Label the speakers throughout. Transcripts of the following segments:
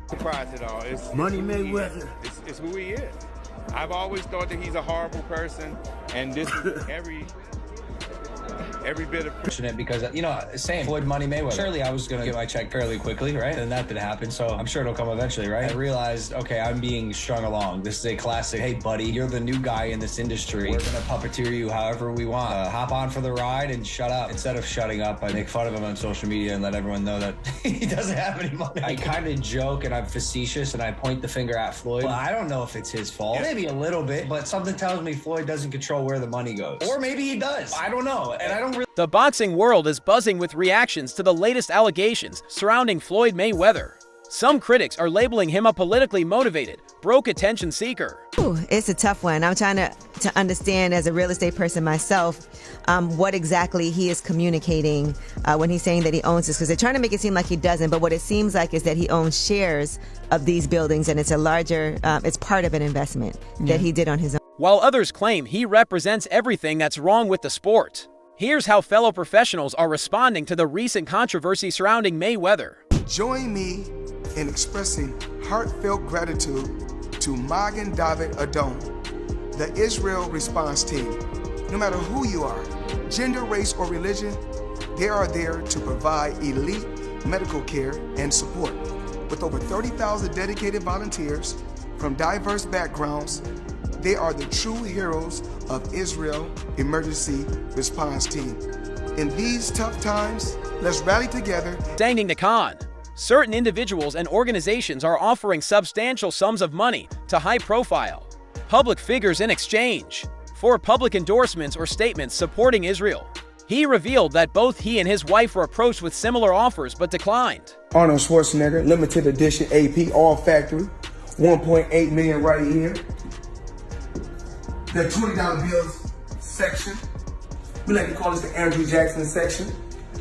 Speaker 1: Surprised at all.
Speaker 2: Money
Speaker 1: who he
Speaker 2: Mayweather.
Speaker 1: is. It's who he is. I've always thought that he's a horrible person, and this is every bit of
Speaker 3: Fortunate because, you know, same Floyd Money Mayweather. Surely I was going to get my check fairly quickly, right? And that didn't happen, so I'm sure it'll come eventually, right? I realized, okay, I'm being strung along. This is a classic, hey, buddy, you're the new guy in this industry. We're going to puppeteer you however we want. Hop on for the ride and shut up. Instead of shutting up, I make fun of him on social media and let everyone know that he doesn't have any money. I kind of joke and I'm facetious and I point the finger at Floyd. Well, I don't know if it's his fault. Maybe a little bit, but something tells me Floyd doesn't control where the money goes. Or maybe he does. I don't know. And I don't really...
Speaker 4: The boxing world is buzzing with reactions to the latest allegations surrounding Floyd Mayweather. Some critics are labeling him a politically motivated, broke attention seeker.
Speaker 5: Ooh, it's a tough one. I'm trying to understand, as a real estate person myself, what exactly he is communicating when he's saying that he owns this, because they're trying to make it seem like he doesn't, but what it seems like is that he owns shares of these buildings, and it's a larger, it's part of an investment that he did on his own.
Speaker 4: While others claim he represents everything that's wrong with the sport. Here's how fellow professionals are responding to the recent controversy surrounding Mayweather.
Speaker 6: Join me in expressing heartfelt gratitude to Magen David Adom, the Israel response team. No matter who you are, gender, race, or religion, they are there to provide elite medical care and support. With over 30,000 dedicated volunteers from diverse backgrounds, they are the true heroes of Israel Emergency Response Team. In these tough times, let's rally together.
Speaker 4: Standing to con. Certain individuals and organizations are offering substantial sums of money to high-profile public figures in exchange for public endorsements or statements supporting Israel. He revealed that both he and his wife were approached with similar offers but declined.
Speaker 6: Arnold Schwarzenegger, limited edition AP, all factory, 1.8 million right here. The $20 bills section. We like to call this the Andrew Jackson section,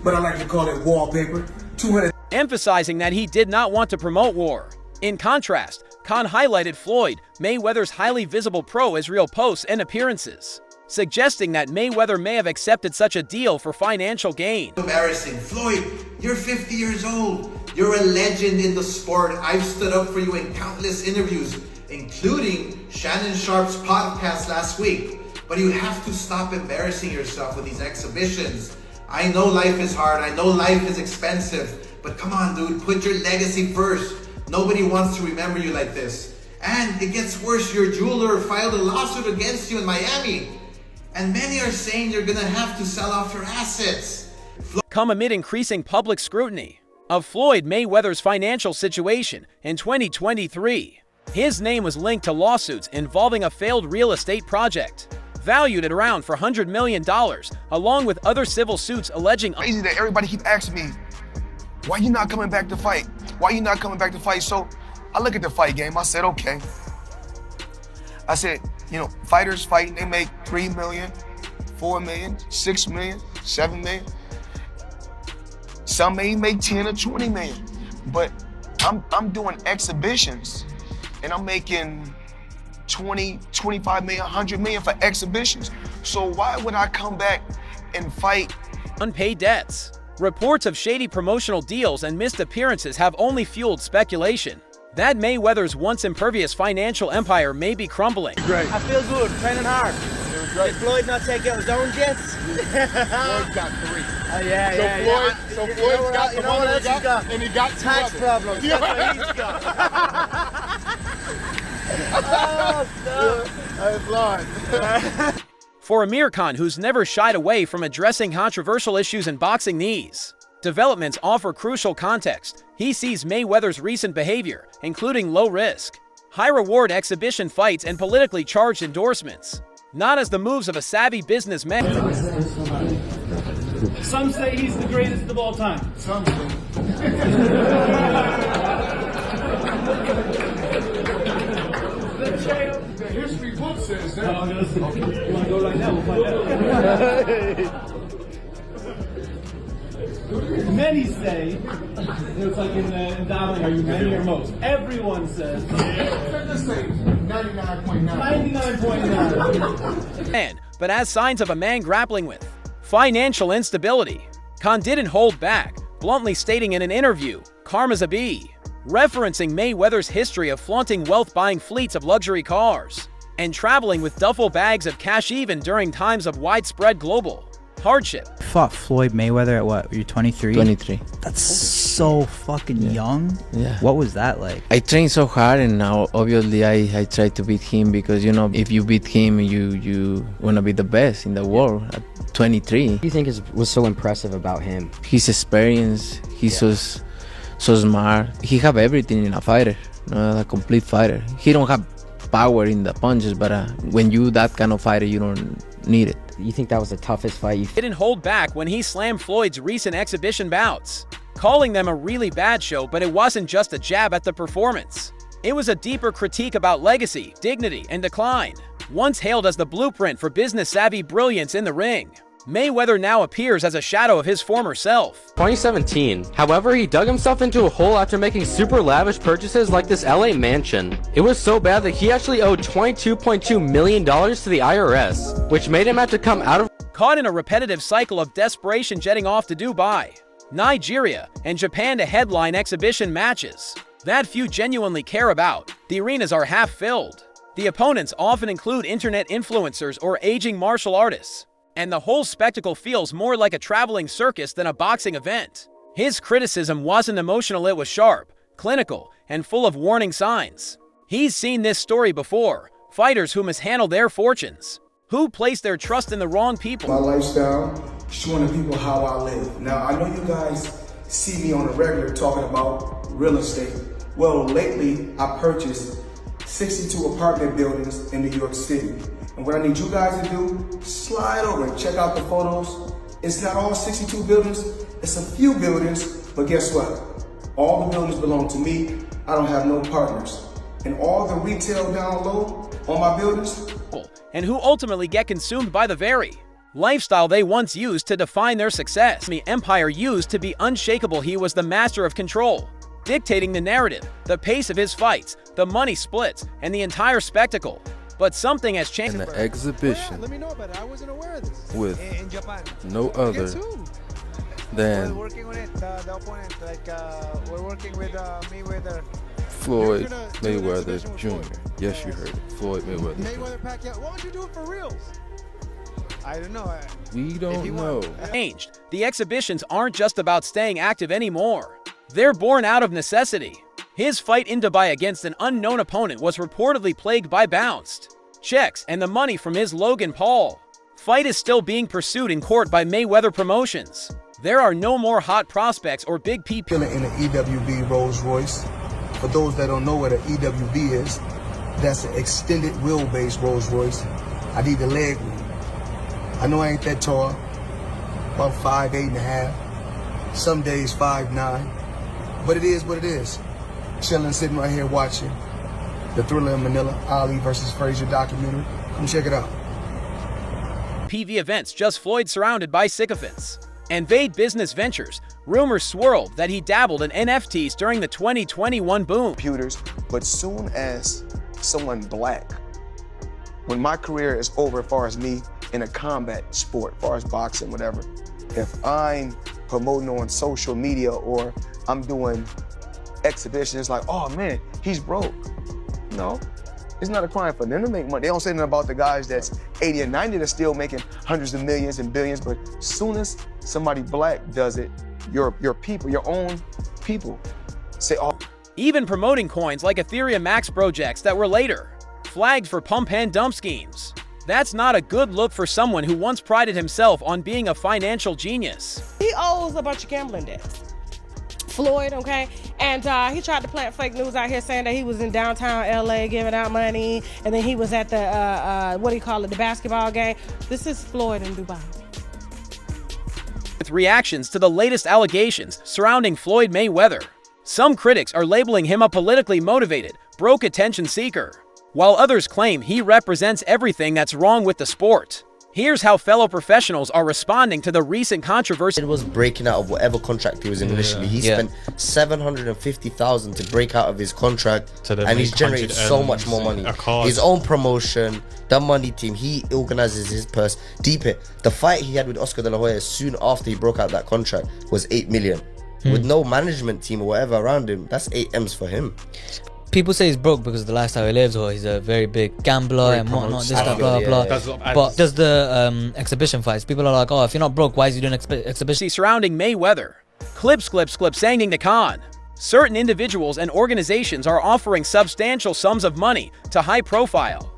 Speaker 6: but I like to call it wallpaper. 200.
Speaker 4: Emphasizing that he did not want to promote war. In contrast, Khan highlighted Floyd Mayweather's highly visible pro-Israel posts and appearances, suggesting that Mayweather may have accepted such a deal for financial gain.
Speaker 7: Embarrassing. Floyd, you're 50 years old. You're a legend in the sport. I've stood up for you in countless interviews, including Shannon Sharpe's podcast last week. But you have to stop embarrassing yourself with these exhibitions. I know life is hard. I know life is expensive. But come on, dude, put your legacy first. Nobody wants to remember you like this. And it gets worse. Your jeweler filed a lawsuit against you in Miami. And many are saying you're gonna have to sell off your assets.
Speaker 4: Come amid increasing public scrutiny of Floyd Mayweather's financial situation in 2023. His name was linked to lawsuits involving a failed real estate project, valued at around $400 million, along with other civil suits alleging...
Speaker 6: Crazy that everybody keep asking me, why you not coming back to fight? Why you not coming back to fight? So I look at the fight game, I said, okay. I said, you know, fighters fighting, they make 3 million, 4 million, 6 million, 7 million. Some may make 10 or 20 million, but I'm doing exhibitions and I'm making 20, 25 million, 100 million for exhibitions. So why would I come back and fight?
Speaker 4: Unpaid debts. Reports of shady promotional deals and missed appearances have only fueled speculation that Mayweather's once impervious financial empire may be crumbling.
Speaker 2: Great.
Speaker 8: I feel good, training hard.
Speaker 2: It was great.
Speaker 8: Did Floyd not take out his own jets?
Speaker 2: Floyd got 3.
Speaker 8: Yeah.
Speaker 2: So Floyd's got the money
Speaker 8: else he's got?
Speaker 2: and he got 2
Speaker 8: Tax
Speaker 2: others.
Speaker 8: problems. That's what he's got. Oh, stop.
Speaker 2: I applaud.
Speaker 4: For Amir Khan, who's never shied away from addressing controversial issues in boxing, these developments offer crucial context. He sees Mayweather's recent behavior, including low-risk, high-reward exhibition fights and politically charged endorsements, not as the moves of a savvy businessman.
Speaker 9: Some say he's the greatest of all time.
Speaker 2: Some say. The history book says that.
Speaker 9: You want to go right now? We'll find out. Many say, it's like in Dowling, are you many or most? Everyone says.
Speaker 2: Let's say 99.9.
Speaker 4: 99.9. But as signs of a man grappling with financial instability, Khan didn't hold back, bluntly stating in an interview, "Karma's a bee." referencing Mayweather's history of flaunting wealth buying fleets of luxury cars and traveling with duffel bags of cash even during times of widespread global hardship.
Speaker 10: You fought Floyd Mayweather at what? You're 23?
Speaker 11: 23.
Speaker 10: That's so fucking young.
Speaker 11: Yeah.
Speaker 10: What was that like?
Speaker 11: I trained so hard, and now obviously I try to beat him, because you know, if you beat him, you wanna be the best in the world at 23.
Speaker 12: What do you think was so impressive about him?
Speaker 11: His experience. He's so smart. He have everything in a fighter, a complete fighter. He don't have power in the punches, but when you that kind of fighter, you don't need it.
Speaker 12: You think that was the toughest fight you've...
Speaker 4: Didn't hold back when he slammed Floyd's recent exhibition bouts, calling them a really bad show, but it wasn't just a jab at the performance. It was a deeper critique about legacy, dignity, and decline. Once hailed as the blueprint for business-savvy brilliance in the ring, Mayweather now appears as a shadow of his former self.
Speaker 13: 2017. However, he dug himself into a hole after making super lavish purchases like this LA mansion. It was so bad that he actually owed $22.2 million to the IRS, which made him have to come out of...
Speaker 4: Caught in a repetitive cycle of desperation, jetting off to Dubai, Nigeria, and Japan to headline exhibition matches that few genuinely care about. The arenas are half filled. The opponents often include internet influencers or aging martial artists, and the whole spectacle feels more like a traveling circus than a boxing event. His criticism wasn't emotional, it was sharp, clinical, and full of warning signs. He's seen this story before: fighters who mishandle their fortunes, who place their trust in the wrong people.
Speaker 6: My lifestyle, showing the people how I live. Now, I know you guys see me on a regular talking about real estate. Well, lately, I purchased 62 apartment buildings in New York City. And what I need you guys to do, slide over and check out the photos. It's not all 62 buildings, it's a few buildings, but guess what? All the buildings belong to me. I don't have no partners. And all the retail down low on my buildings.
Speaker 4: And who ultimately get consumed by the very lifestyle they once used to define their success. The empire used to be unshakable. He was the master of control, dictating the narrative, the pace of his fights, the money splits, and the entire spectacle. But something has changed.
Speaker 14: In the exhibition,
Speaker 8: let me know about it. I wasn't aware of this.
Speaker 14: With
Speaker 8: in Japan.
Speaker 14: No other than
Speaker 8: we're working on it, the opponent. We're working with Mayweather.
Speaker 14: Floyd Mayweather Jr. Yes, you heard it. Floyd Mayweather.
Speaker 8: Mayweather Pacquiao. Why don't you do it for reals? I don't know.
Speaker 14: We don't know.
Speaker 4: Changed. The exhibitions aren't just about staying active anymore. They're born out of necessity. His fight in Dubai against an unknown opponent was reportedly plagued by bounced checks and the money from his Logan Paul fight is still being pursued in court by Mayweather Promotions. There are no more hot prospects or big people.
Speaker 6: In an EWB Rolls Royce. For those that don't know what an EWB is, that's an extended wheelbase Rolls Royce. I need the leg room. I know I ain't that tall, about 5'8.5", some days 5'9", but it is what it is. Chilling, sitting right here watching the Thriller in Manila, Ali versus Frazier documentary. Come check it out.
Speaker 4: PV events, just Floyd surrounded by sycophants. And vague business ventures. Rumors swirled that he dabbled in NFTs during the 2021 boom.
Speaker 15: Computers, but soon as someone black, when my career is over as far as me in a combat sport, as far as boxing, whatever, if I'm promoting on social media or I'm doing exhibitions, it's like, oh man, he's broke. No, it's not a crime for them to make money. They don't say nothing about the guys that's 80 and 90 that's still making hundreds of millions and billions, but soon as somebody black does it, your people, your own people, say, oh.
Speaker 4: Even promoting coins like Ethereum Max projects that were later flagged for pump and dump schemes. That's not a good look for someone who once prided himself on being a financial genius.
Speaker 16: He owes a bunch of gambling debts. Floyd, okay? And he tried to plant fake news out here saying that he was in downtown LA giving out money, and then he was at the, the basketball game. This is Floyd in Dubai.
Speaker 4: With reactions to the latest allegations surrounding Floyd Mayweather, some critics are labeling him a politically motivated, broke attention seeker, while others claim he represents everything that's wrong with the sport. Here's how fellow professionals are responding to the recent controversy.
Speaker 17: It was breaking out of whatever contract he was in initially. He spent $750,000 to break out of his contract, and he's generated so much more money. His own promotion, the money team, he organizes his purse. Deep it. The fight he had with Oscar De La Hoya soon after he broke out that contract was $8 million. with no management team or whatever around him, that's 8 M's for him.
Speaker 18: People say he's broke because of the lifestyle he lives, or he's a very big gambler and whatnot, this, that, blah, blah. But does the exhibition fights, people are like, oh, if you're not broke, why is he doing exhibition?
Speaker 4: Surrounding Mayweather. Clips saying the con. Certain individuals and organizations are offering substantial sums of money to high-profile